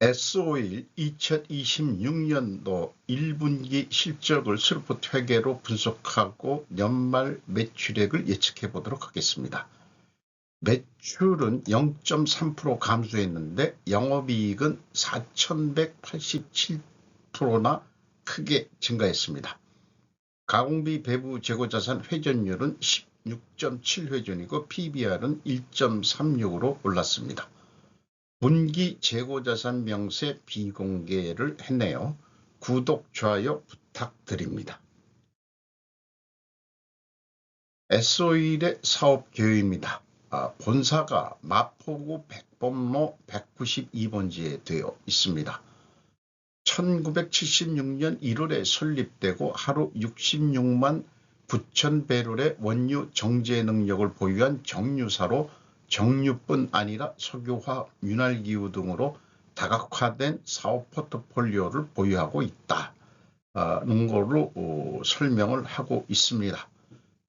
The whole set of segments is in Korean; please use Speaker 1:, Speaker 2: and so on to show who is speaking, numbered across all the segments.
Speaker 1: S-오일 2026년도 1분기 실적을 스루풋 회계로 분석하고 연말 매출액을 예측해 보도록 하겠습니다. 매출은 0.3% 감소했는데 영업이익은 4,187%나 크게 증가했습니다. 가공비 배부 재고자산 회전율은 16.7회전이고 PBR은 1.36으로 올랐습니다. 분기 재고자산 명세 비공개를 했네요. 구독, 좋아요 부탁드립니다. S-오일의 사업 계획입니다. 본사가 마포구 백범로 192번지에 되어 있습니다. 1976년 1월에 설립되고 하루 66만 9천 배럴의 원유 정제 능력을 보유한 정유사로 정유뿐 아니라 석유화학, 윤활기유 등으로 다각화된 사업 포트폴리오를 보유하고 있다는 걸로 설명을 하고 있습니다.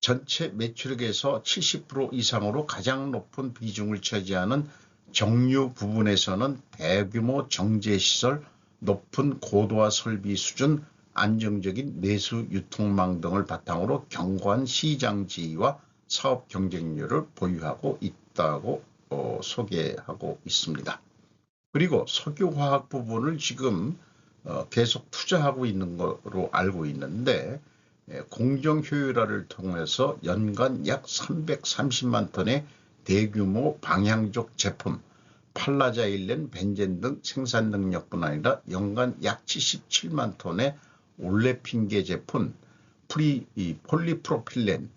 Speaker 1: 전체 매출액에서 70% 이상으로 가장 높은 비중을 차지하는 정유 부분에서는 대규모 정제시설, 높은 고도화 설비 수준, 안정적인 내수 유통망 등을 바탕으로 견고한 시장 지위와 사업 경쟁력을 보유하고 있다고 소개하고 있습니다. 그리고 석유화학 부분을 지금 계속 투자하고 있는 것으로 알고 있는데 공정효율화를 통해서 연간 약 330만 톤의 대규모 방향족 제품, 팔라자일렌, 벤젠 등 생산 능력뿐 아니라 연간 약 77만 톤의 올레핀계 제품, 폴리프로필렌,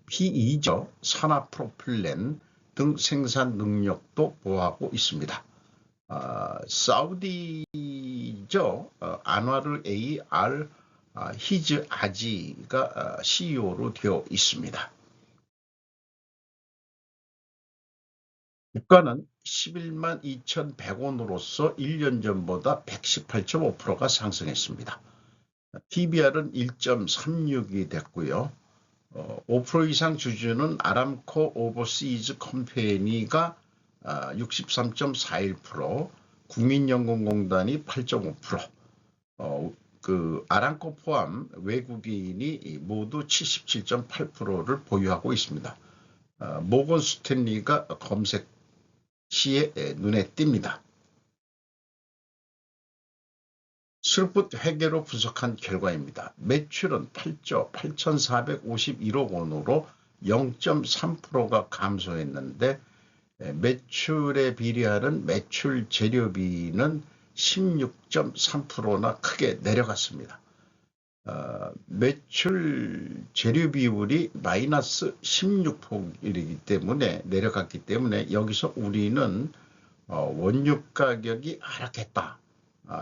Speaker 1: PE죠, 산화프로필렌 등 생산 능력도 보유하고 있습니다. 사우디죠, 안와르 AR 히즈 아지가 CEO로 되어 있습니다. 주가는 11만 2,100원으로서 1년 전보다 118.5%가 상승했습니다. PBR은 1.36이 됐고요. 5% 이상 주주는 아람코 오버시즈 컴퍼니가 63.41%, 국민연금공단이 8.5%, 아람코 포함 외국인이 모두 77.8%를 보유하고 있습니다. 모건 스탠리가 검색 시에 눈에 띕니다. 스루풋 회계로 분석한 결과입니다. 매출은 8조 8,451억 원으로 0.3%가 감소했는데 매출에 비례하는 매출 재료비는 16.3%나 크게 내려갔습니다. 매출 재료 비율이 마이너스 16%이기 때문에 내려갔기 때문에 여기서 우리는 원유 가격이 하락했다,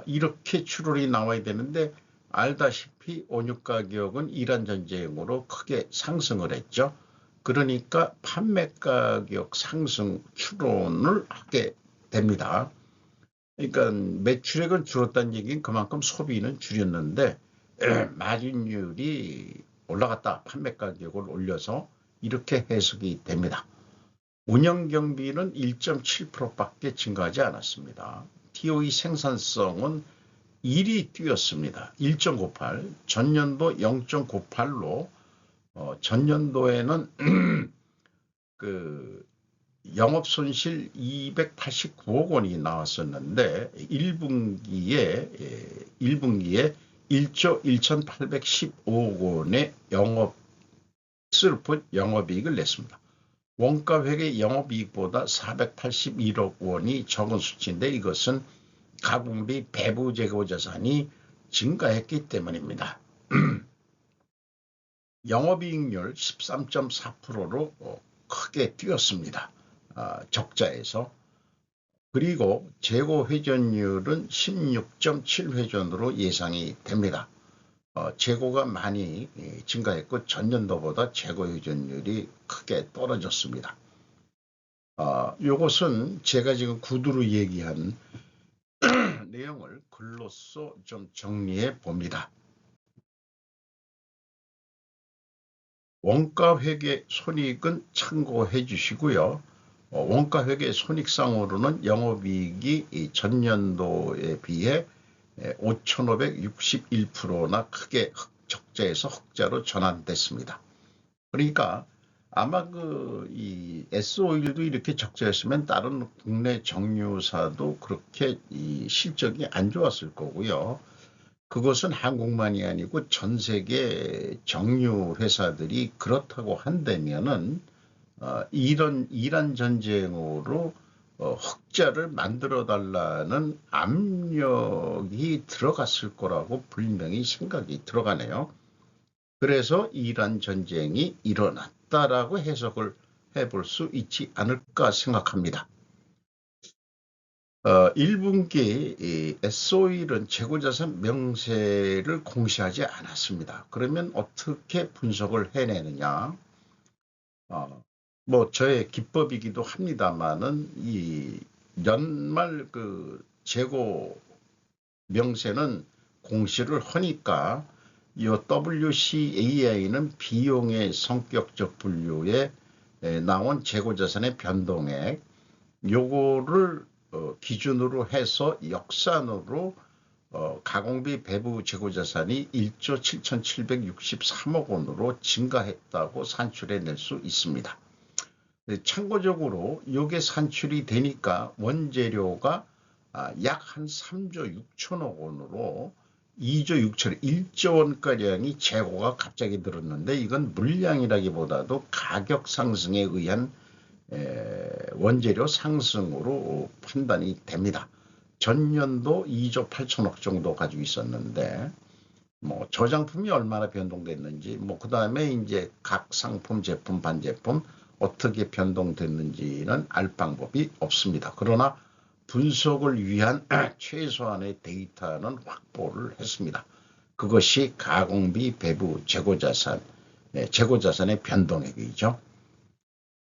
Speaker 1: 이렇게 추론이 나와야 되는데 알다시피 원유 가격은 이란 전쟁으로 크게 상승을 했죠. 그러니까 판매 가격 상승 추론을 하게 됩니다. 그러니까 매출액은 줄었다는 얘기는 그만큼 소비는 줄였는데 마진율이 올라갔다, 판매 가격을 올려서, 이렇게 해석이 됩니다. 운영경비는 1.7%밖에 증가하지 않았습니다. TOE 생산성은 1이 뛰었습니다. 1.98, 전년도 0.98로 전년도에는 영업손실 289억 원이 나왔었는데 1분기에 1조 1,815억 원의 스루풋 영업이익을 냈습니다. 원가회계 영업이익보다 481억 원이 적은 수치인데 이것은 가공비 배부 재고자산이 증가했기 때문입니다. 영업이익률 13.4%로 크게 뛰었습니다. 적자에서. 그리고 재고회전율은 16.7회전으로 예상이 됩니다. 재고가 많이 증가했고 전년도보다 재고회전율이 크게 떨어졌습니다. 이것은 제가 지금 구두로 얘기한 내용을 글로써 좀 정리해 봅니다. 원가회계 손익은 참고해 주시고요. 원가회계 손익상으로는 영업이익이 이 전년도에 비해 5,561%나 크게 적자에서 흑자로 전환됐습니다. 그러니까 아마 이 S-오일도 이렇게 적자였으면 다른 국내 정유사도 그렇게 이 실적이 안 좋았을 거고요. 그것은 한국만이 아니고 전 세계 정유 회사들이 그렇다고 한다면은 이란 전쟁으로 흑자를 만들어 달라는 압력이 들어갔을 거라고 분명히 생각이 들어가네요. 그래서 이란 전쟁이 일어났다라고 해석을 해볼 수 있지 않을까 생각합니다. 1분기 S-오일은 재고자산 명세를 공시하지 않았습니다. 그러면 어떻게 분석을 해내느냐? 뭐 저의 기법이기도 합니다만은 이 연말 재고 명세는 공시를 하니까 이 WCAI는 비용의 성격적 분류에 나온 재고자산의 변동액 요거를 기준으로 해서 역산으로 가공비 배부 재고자산이 1조 7,763억 원으로 증가했다고 산출해낼 수 있습니다. 참고적으로 이게 산출이 되니까 원재료가 약 한 3조 6천억 원으로 2조 6천억, 1조 원가량이 재고가 갑자기 늘었는데 이건 물량이라기보다도 가격 상승에 의한 원재료 상승으로 판단이 됩니다. 전년도 2조 8천억 정도 가지고 있었는데 뭐 저장품이 얼마나 변동됐는지 그 다음에 이제 각 상품, 제품, 반제품 어떻게 변동됐는지는 알 방법이 없습니다. 그러나 분석을 위한 최소한의 데이터는 확보를 했습니다. 그것이 가공비, 배부, 재고자산의 변동액이죠.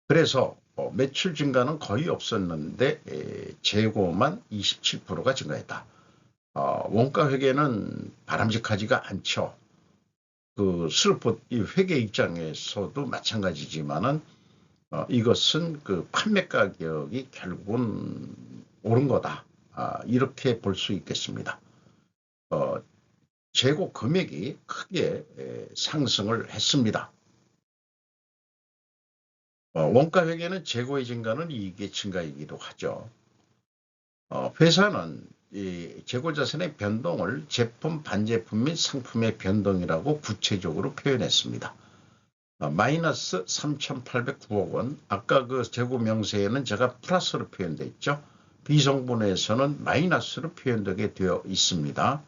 Speaker 1: 그래서 매출 증가는 거의 없었는데 재고만 27%가 증가했다. 원가 회계는 바람직하지가 않죠. 이 회계 입장에서도 마찬가지지만은 이것은 판매 가격이 결국은 오른 거다. 이렇게 볼 수 있겠습니다. 재고 금액이 크게 상승을 했습니다. 원가 회계는 재고의 증가는 이익의 증가이기도 하죠. 회사는 이 재고자산의 변동을 제품, 반제품 및 상품의 변동이라고 구체적으로 표현했습니다. 마이너스 3,809억 원, 아까 재고 명세에는 제가 플러스로 표현되어 있죠. 비성분에서는 마이너스로 표현되게 되어 있습니다.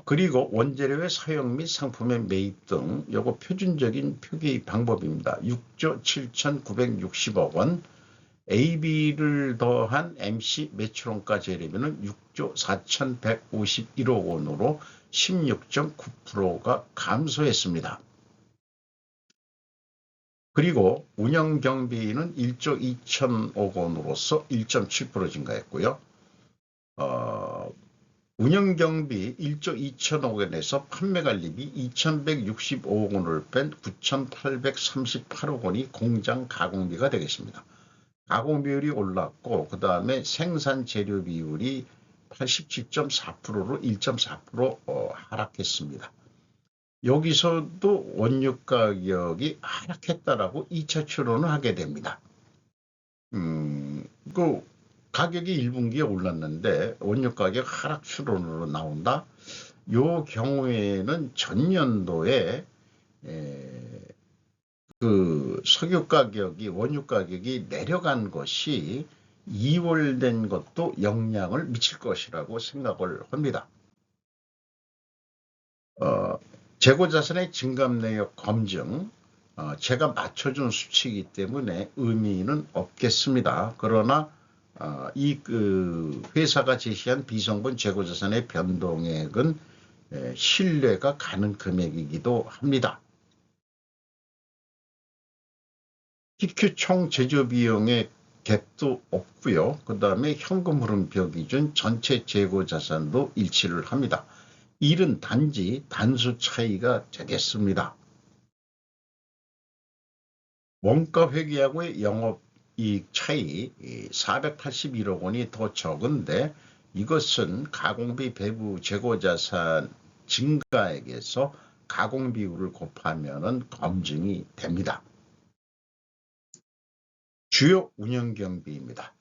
Speaker 1: 그리고 원재료의 사용 및 상품의 매입 등 요거 표준적인 표기 방법입니다. 6조 7,960억 원, AB를 더한 MC 매출원가 재료비는 6조 4,151억 원으로 16.9%가 감소했습니다. 그리고 운영경비는 1조 2천억 원으로서 1.7% 증가했고요. 운영경비 1조 2천억 원에서 판매관리비 2,165억 원을 뺀 9,838억 원이 공장 가공비가 되겠습니다. 가공 비율이 올랐고 그 다음에 생산 재료 비율이 87.4%로 1.4% 하락했습니다. 여기서도 원유 가격이 하락했다라고 2차 추론을 하게 됩니다. 가격이 1분기에 올랐는데 원유 가격 하락 추론으로 나온다. 요 경우에는 전년도에 석유 가격이 원유 가격이 내려간 것이 2월 된 것도 영향을 미칠 것이라고 생각을 합니다. 재고자산의 증감 내역 검증 제가 맞춰준 수치이기 때문에 의미는 없겠습니다. 그러나 이 회사가 제시한 비성분 재고자산의 변동액은 신뢰가 가는 금액이기도 합니다. TQ 총 제조 비용의 갭도 없고요. 그 다음에 현금 흐름표 기준 전체 재고 자산도 일치를 합니다. 일은 단지 단수 차이가 되겠습니다. 원가 회계하고의 영업 이익 차이 481억 원이 더 적은데 이것은 가공비 배부 재고자산 증가액에서 가공비율을 곱하면 검증이 됩니다. 주요 운영경비입니다.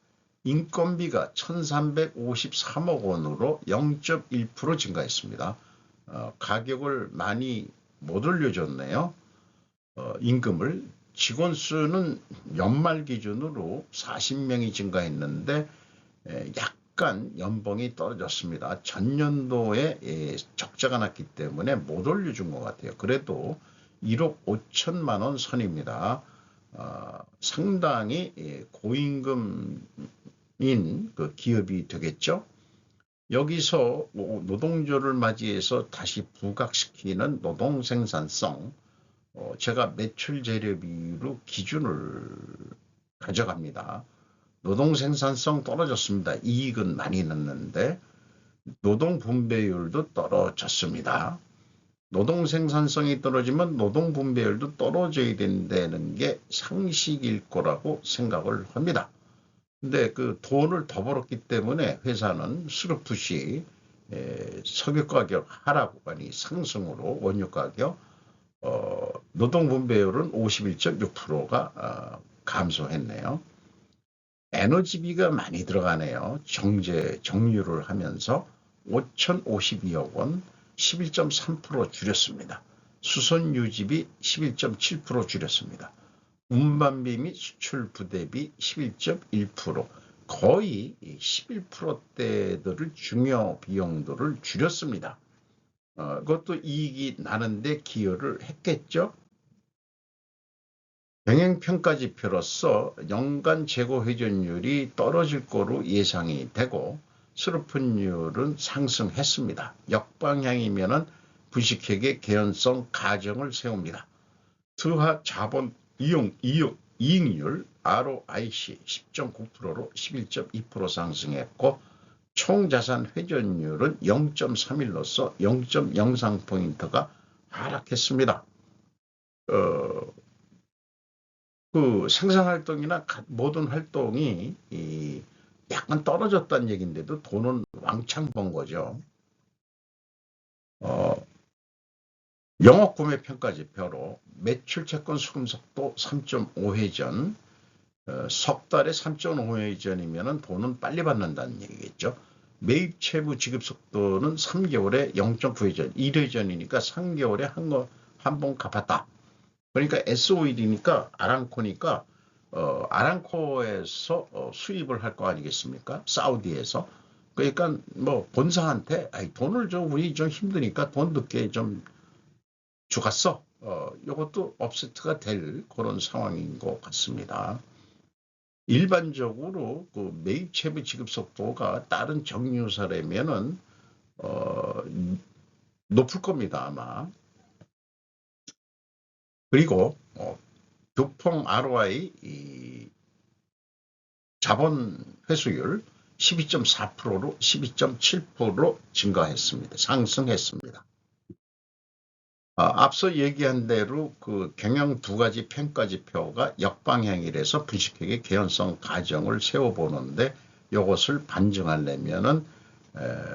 Speaker 1: 인건비가 1353억 원으로 0.1% 증가했습니다. 가격을 많이 못 올려줬네요. 임금을 직원 수는 연말 기준으로 40명이 증가했는데 약간 연봉이 떨어졌습니다. 전년도에 적자가 났기 때문에 못 올려준 것 같아요. 그래도 1억 5천만 원 선입니다. 상당히 고임금인 그 기업이 되겠죠. 여기서 노동조를 맞이해서 다시 부각시키는 노동생산성, 제가 매출 재료비로 기준을 가져갑니다. 노동생산성 떨어졌습니다. 이익은 많이 났는데 노동 분배율도 떨어졌습니다. 노동 생산성이 떨어지면 노동 분배율도 떨어져야 된다는 게 상식일 거라고 생각을 합니다. 근데 그 돈을 더 벌었기 때문에 회사는 스루풋이 석유 가격 하락, 아니 상승으로 원유 가격, 노동 분배율은 51.6%가 감소했네요. 에너지비가 많이 들어가네요. 정유를 하면서 5,052억 원, 11.3% 줄였습니다. 수선 유지비 11.7% 줄였습니다. 운반비 및 수출 부대비 11.1%, 거의 11%대들을 중요 비용들을 줄였습니다. 그것도 이익이 나는데 기여를 했겠죠. 병행평가지표로서 연간 재고 회전율이 떨어질 거로 예상이 되고 스루풋율은 상승했습니다. 역방향이면은 분식회계 개연성 가정을 세웁니다. 투하 자본 이익률 ROIC 10.9%로 11.2% 상승했고 총자산 회전율은 0.31로서 0.03포인트가 하락했습니다. 그 생산활동이나 모든 활동이 약간 떨어졌다는 얘기인데도 돈은 왕창 번 거죠. 영업구매평가지표로 매출 채권 수금 속도 3.5회전, 석 달에 3.5회전이면 돈은 빨리 받는다는 얘기겠죠. 매입 채무 지급 속도는 3개월에 0.9회전, 1회전이니까 3개월에 한 번 갚았다. 그러니까 SOED니까 아람코니까 아람코에서 수입을 할 거 아니겠습니까? 사우디에서. 그러니까 뭐 본사한테 돈을 좀 우리 좀 힘드니까 돈 늦게 좀 주갔어. 이것도 업세트가 될 그런 상황인 것 같습니다. 일반적으로 그 매입 채무 지급 속도가 다른 정유사라면은 높을 겁니다 아마. 그리고 두펑 ROI 자본 회수율 12.4%로 12.7%로 증가했습니다. 상승했습니다. 앞서 얘기한 대로 그 경영 두 가지 평가지표가 역방향이라서 분식회계 개연성 가정을 세워보는데 이것을 반증하려면은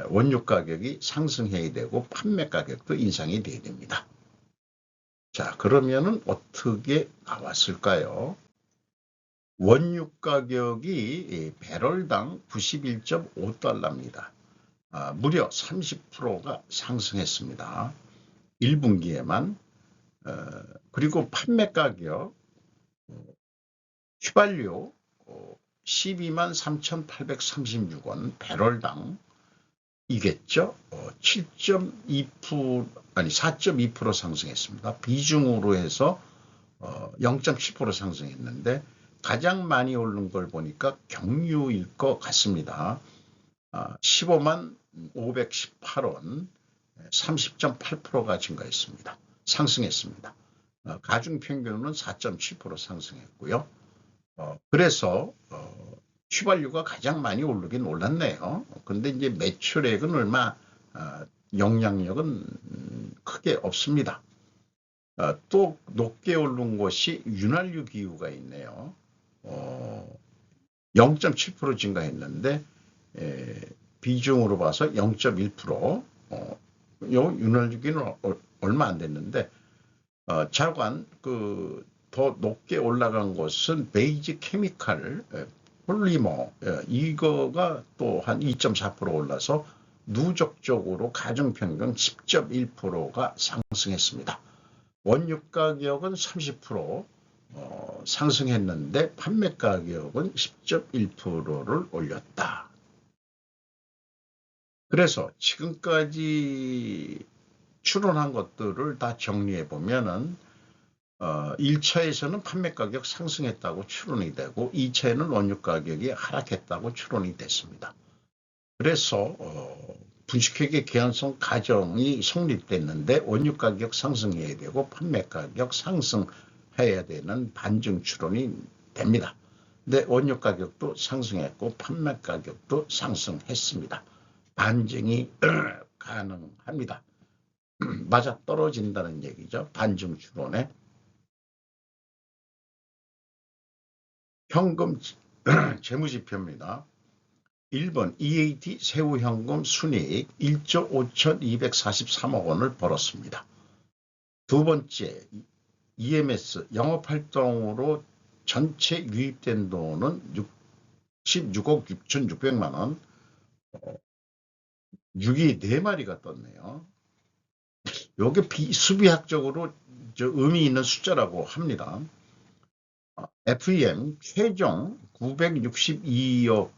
Speaker 1: 원유 가격이 상승해야 되고 판매 가격도 인상이 돼야 됩니다. 자, 그러면은 어떻게 나왔을까요? 원유 가격이 배럴당 91.5달러입니다. 무려 30%가 상승했습니다. 1분기에만. 그리고 판매 가격 휘발유 12만 3,836원 배럴당 이겠죠. 7.2% 아니 4.2% 상승했습니다. 비중으로 해서 0.7% 상승했는데 가장 많이 오른 걸 보니까 경유일 것 같습니다. 15만 518원 30.8%가 증가했습니다. 상승했습니다. 가중평균은 4.7% 상승했고요. 그래서 휘발유가 가장 많이 오르긴 올랐네요. 근데 이제 매출액은 얼마 영향력은 크게 없습니다. 또 높게 오른 것이 윤활유 기유가 있네요. 0.7% 증가했는데 비중으로 봐서 0.1%. 요 윤활유기는 얼마 안 됐는데 자관 더 높게 올라간 것은 베이지 케미칼 폴리머 이거가 또 한 2.4% 올라서 누적적으로 가정평균 10.1%가 상승했습니다. 원유 가격은 30% 상승했는데 판매 가격은 10.1%를 올렸다. 그래서 지금까지 추론한 것들을 다 정리해 보면은 1차에서는 판매 가격 상승했다고 추론이 되고 2차에는 원유 가격이 하락했다고 추론이 됐습니다. 그래서 분식회계 개연성 가정이 성립됐는데 원유 가격 상승해야 되고 판매 가격 상승해야 되는 반증 추론이 됩니다. 근데 원유 가격도 상승했고 판매 가격도 상승했습니다. 반증이 가능합니다. 맞아 떨어진다는 얘기죠. 반증 추론에. 현금 재무지표입니다. 1번 EAT 세후현금 순이익 1조 5,243억 원을 벌었습니다. 두 번째 EMS 영업활동으로 전체 유입된 돈은 66억 6,600만 원. 6이 4마리가 떴네요. 요게 수비학적으로 의미 있는 숫자라고 합니다. FEM 최종 9,622억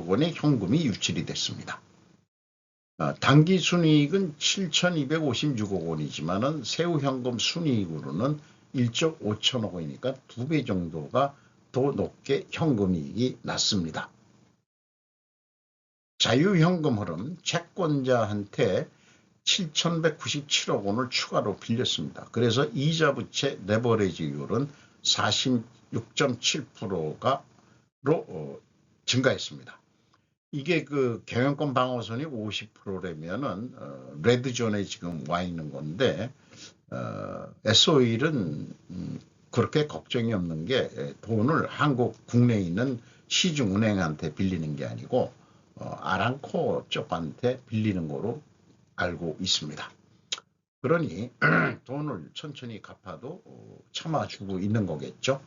Speaker 1: 원의 현금이 유출이 됐습니다. 당기순이익은 7,256억 원이지만 세후현금 순이익으로는 1조 5천억 원이니까 2배 정도가 더 높게 현금이익이 났습니다. 자유현금 흐름 채권자한테 7,197억 원을 추가로 빌렸습니다. 그래서 이자부채 레버리지율은 46.7%로 증가했습니다. 이게 경영권 방어선이 50%라면은 레드존에 지금 와 있는 건데 S-OIL은 그렇게 걱정이 없는 게 돈을 한국 국내에 있는 시중은행한테 빌리는 게 아니고 아람코 쪽한테 빌리는 거로 알고 있습니다. 그러니 돈을 천천히 갚아도 참아주고 있는 거겠죠.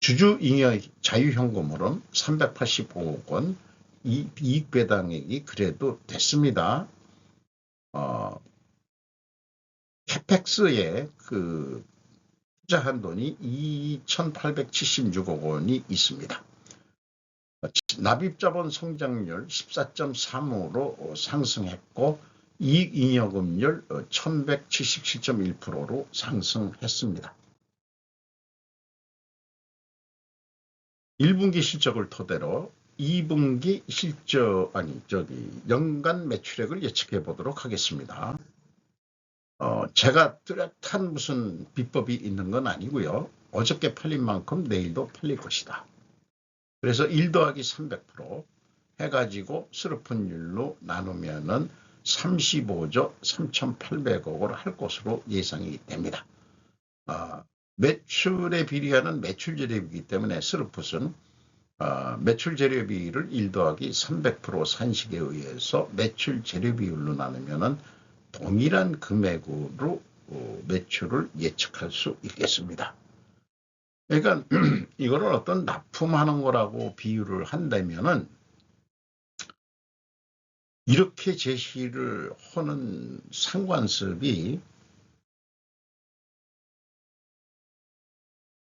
Speaker 1: 주주잉여 자유현금으로는 385억 원, 이익 배당액이 그래도 됐습니다. 캐펙스에 투자한 돈이 2,876억 원이 있습니다. 납입자본 성장률 14.3으로 상승했고 이익잉여금률 1177.1%로 상승했습니다. 1분기 실적을 토대로 2분기 연간 매출액을 예측해 보도록 하겠습니다. 제가 뚜렷한 무슨 비법이 있는 건 아니고요. 어저께 팔린 만큼 내일도 팔릴 것이다. 그래서 1 더하기 300% 해가지고 스르픈율로 나누면은 35조 3,800억을 할 것으로 예상이 됩니다. 매출에 비례하는 매출 재료비이기 때문에 스르풋은 매출 재료비를 1 더하기 300% 산식에 의해서 매출 재료비율로 나누면은 동일한 금액으로 매출을 예측할 수 있겠습니다. 그러니까 이거를 어떤 납품하는 거라고 비유를 한다면은 이렇게 제시를 하는 상관습이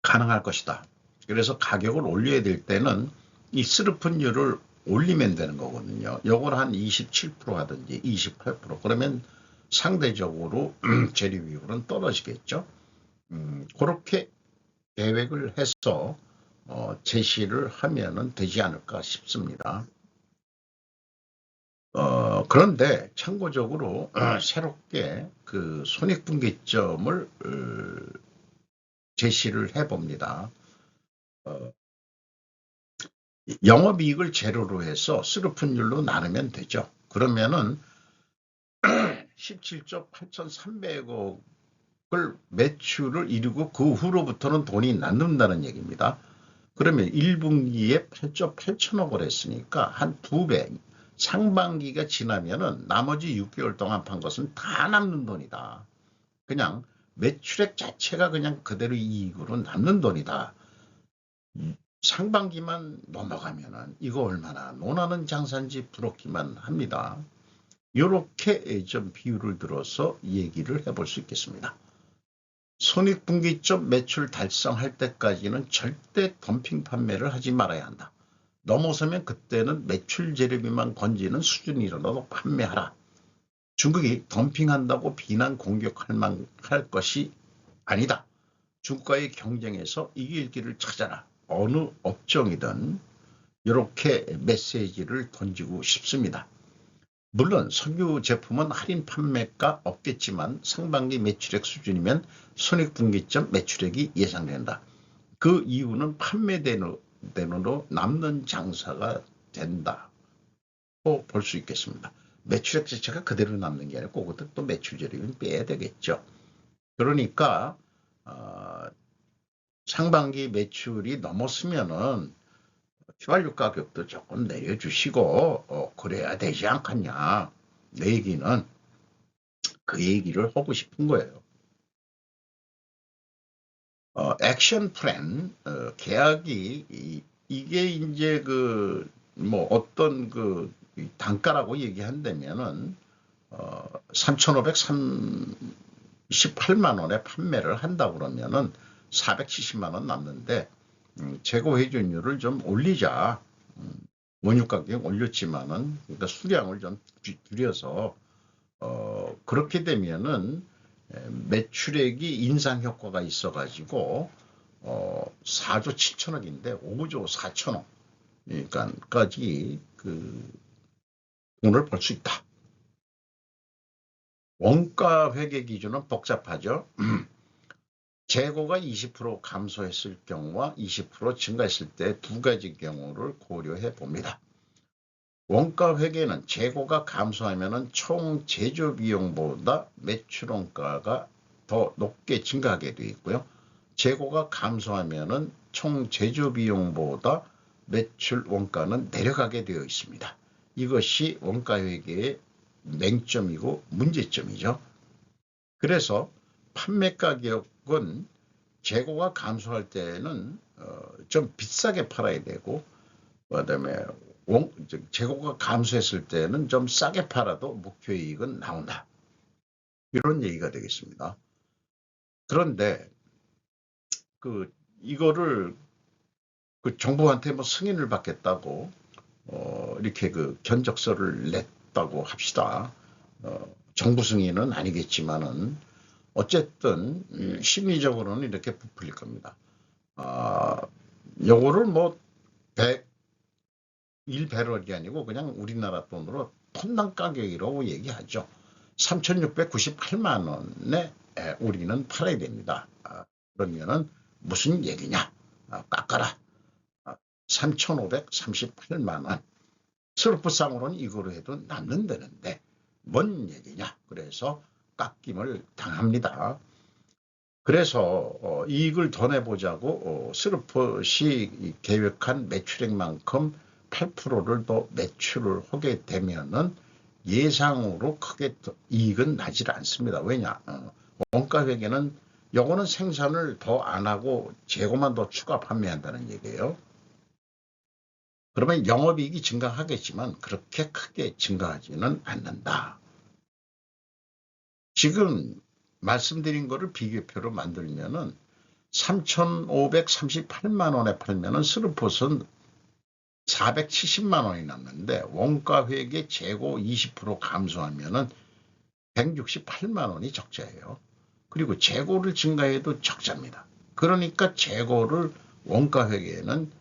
Speaker 1: 가능할 것이다. 그래서 가격을 올려야 될 때는 이 스르픈율을 올리면 되는 거거든요. 요걸 한 27% 하든지 28% 그러면 상대적으로 재료 비율은 떨어지겠죠. 그렇게 계획을 해서 제시를 하면은 되지 않을까 싶습니다. 그런데 참고적으로 새롭게 손익분기점을 제시를 해봅니다. 영업이익을 제로로 해서 스르픈율로 나누면 되죠. 그러면은 17조 8,300억을 매출을 이루고 그 후로부터는 돈이 남는다는 얘기입니다. 그러면 1분기에 8조 8천억을 했으니까 한 2배, 상반기가 지나면은 나머지 6개월 동안 판 것은 다 남는 돈이다. 그냥 매출액 자체가 그냥 그대로 이익으로 남는 돈이다. 상반기만 넘어가면은 이거 얼마나 논하는 장사인지 부럽기만 합니다. 이렇게 좀 비율을 들어서 얘기를 해볼 수 있겠습니다. 손익분기점 매출 달성할 때까지는 절대 덤핑 판매를 하지 말아야 한다. 넘어서면 그때는 매출 재료비만 건지는 수준이라도 판매하라. 중국이 덤핑한다고 비난 공격할 것이 아니다. 중국과의 경쟁에서 이길 길을 찾아라. 어느 업종이든 이렇게 메시지를 던지고 싶습니다. 물론 석유 제품은 할인 판매가 없겠지만 상반기 매출액 수준이면 손익분기점 매출액이 예상된다. 그 이유는 판매대로 남는 장사가 된다고 볼 수 있겠습니다. 매출액 자체가 그대로 남는 게 아니고 그것도 또 매출재료는 빼야 되겠죠. 그러니까 상반기 매출이 넘었으면은 휘발유 가격도 조금 내려주시고 그래야 되지 않겠냐. 내 얘기는 그 얘기를 하고 싶은 거예요. 액션 플랜 계약이 이게 이제 그 뭐 어떤 그 단가라고 얘기한다면은 3,538만 원에 판매를 한다 그러면은 470만 원 남는데 재고 회전율을 좀 올리자. 원유 가격 올렸지만은 그러니까 수량을 좀 줄여서 그렇게 되면은 매출액이 인상 효과가 있어 가지고 4조 7천억인데 5조 4천억 그러니까까지 그 돈을 벌 수 있다. 원가 회계 기준은 복잡하죠. 재고가 20% 감소했을 경우와 20% 증가했을 때 두 가지 경우를 고려해 봅니다. 원가 회계는 재고가 감소하면 총 제조 비용보다 매출 원가가 더 높게 증가하게 되어 있고요. 재고가 감소하면 총 제조 비용보다 매출 원가는 내려가게 되어 있습니다. 이것이 원가 회계의 맹점이고 문제점이죠. 그래서 판매 가격은 재고가 감소할 때는 좀 비싸게 팔아야 되고 그다음에 재고가 감소했을 때는 좀 싸게 팔아도 목표이익은 나온다. 이런 얘기가 되겠습니다. 그런데 이거를 정부한테 뭐 승인을 받겠다고 이렇게 견적서를 냈다고 합시다. 정부 승인은 아니겠지만은 어쨌든 심리적으로는 이렇게 부풀릴 겁니다. 요거를 뭐 1배럴이 아니고 그냥 우리나라 돈으로 톤당 가격이라고 얘기하죠. 3,698만 원에 우리는 팔아야 됩니다. 그러면은 무슨 얘기냐? 깎아라. 3,538만 원. 스루프상으로는 이거로 해도 남는다는데 뭔 얘기냐? 그래서 깎임을 당합니다. 그래서 이익을 더 내보자고 스루프시 계획한 매출액만큼 8%를 더 매출을 하게 되면은 예상으로 크게 이익은 나질 않습니다. 왜냐? 원가 회계는 요거는 생산을 더 안 하고 재고만 더 추가 판매한다는 얘기예요. 그러면 영업이익이 증가하겠지만 그렇게 크게 증가하지는 않는다. 지금 말씀드린 거를 비교표로 만들면은 3,538만 원에 팔면은 스루폿은 470만 원이 남는데 원가 회계 재고 20% 감소하면은 168만 원이 적자예요. 그리고 재고를 증가해도 적자입니다. 그러니까 재고를 원가 회계에는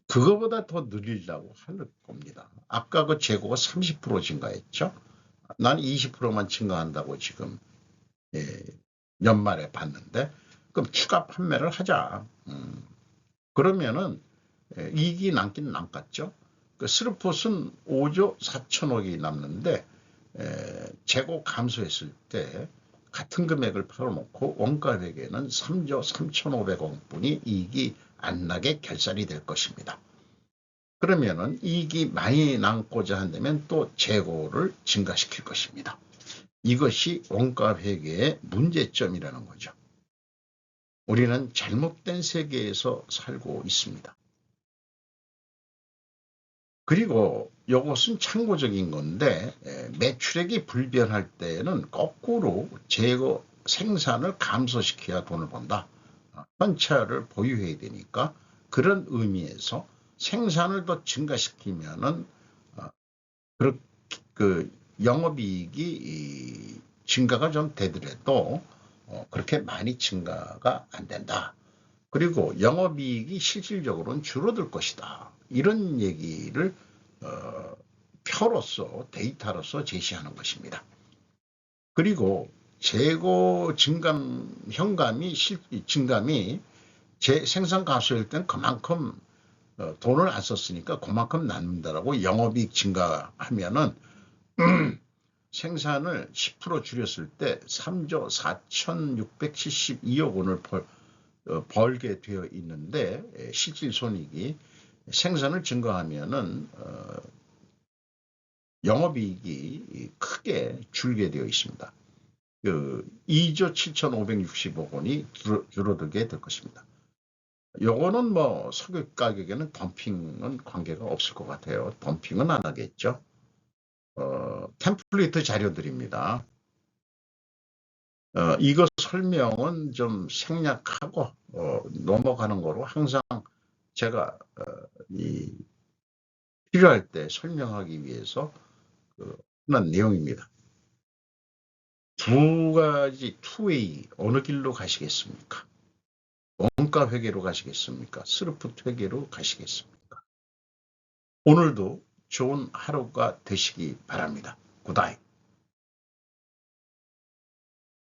Speaker 1: 그거보다 더 늘리려고 할 겁니다. 아까 그 재고가 30% 증가했죠. 난 20%만 증가한다고 지금 연말에 봤는데 그럼 추가 판매를 하자. 그러면은 이익이 남긴 남겠죠. 그 스루폿은 5조 4천억이 남는데 재고 감소했을 때 같은 금액을 팔아놓고 원가회계는 3조 3,500억분이 이익이 안 나게 결산이 될 것입니다. 그러면은 이익이 많이 남고자 한다면 또 재고를 증가시킬 것입니다. 이것이 원가회계의 문제점이라는 거죠. 우리는 잘못된 세계에서 살고 있습니다. 그리고 이것은 참고적인 건데 매출액이 불변할 때는 거꾸로 재고 생산을 감소시켜야 돈을 번다. 현찰을 보유해야 되니까 그런 의미에서 생산을 더 증가시키면은 그 영업이익이 증가가 좀 되더라도 그렇게 많이 증가가 안 된다. 그리고 영업이익이 실질적으로는 줄어들 것이다. 이런 얘기를 표로서 데이터로서 제시하는 것입니다. 그리고 재고 현감이 증감이 생산 가수일 땐 그만큼 돈을 안 썼으니까 그만큼 남는다라고 영업이익 증가하면은 생산을 10% 줄였을 때 3조 4,672억 원을 벌게 되어 있는데 실질 손익이 생산을 증가하면은 영업이익이 크게 줄게 되어 있습니다. 2조 7,560억 원이 줄어들게 될 것입니다. 요거는 뭐 석유 가격에는 덤핑은 관계가 없을 것 같아요. 덤핑은 안 하겠죠. 템플릿 자료들입니다. 이거 설명은 좀 생략하고 넘어가는 거로 항상 제가 필요할 때 설명하기 위해서 하는 내용입니다. 두 가지 투웨이 어느 길로 가시겠습니까? 원가 회계로 가시겠습니까? 스루프트 회계로 가시겠습니까? 오늘도 좋은 하루가 되시기 바랍니다. 굿나잇.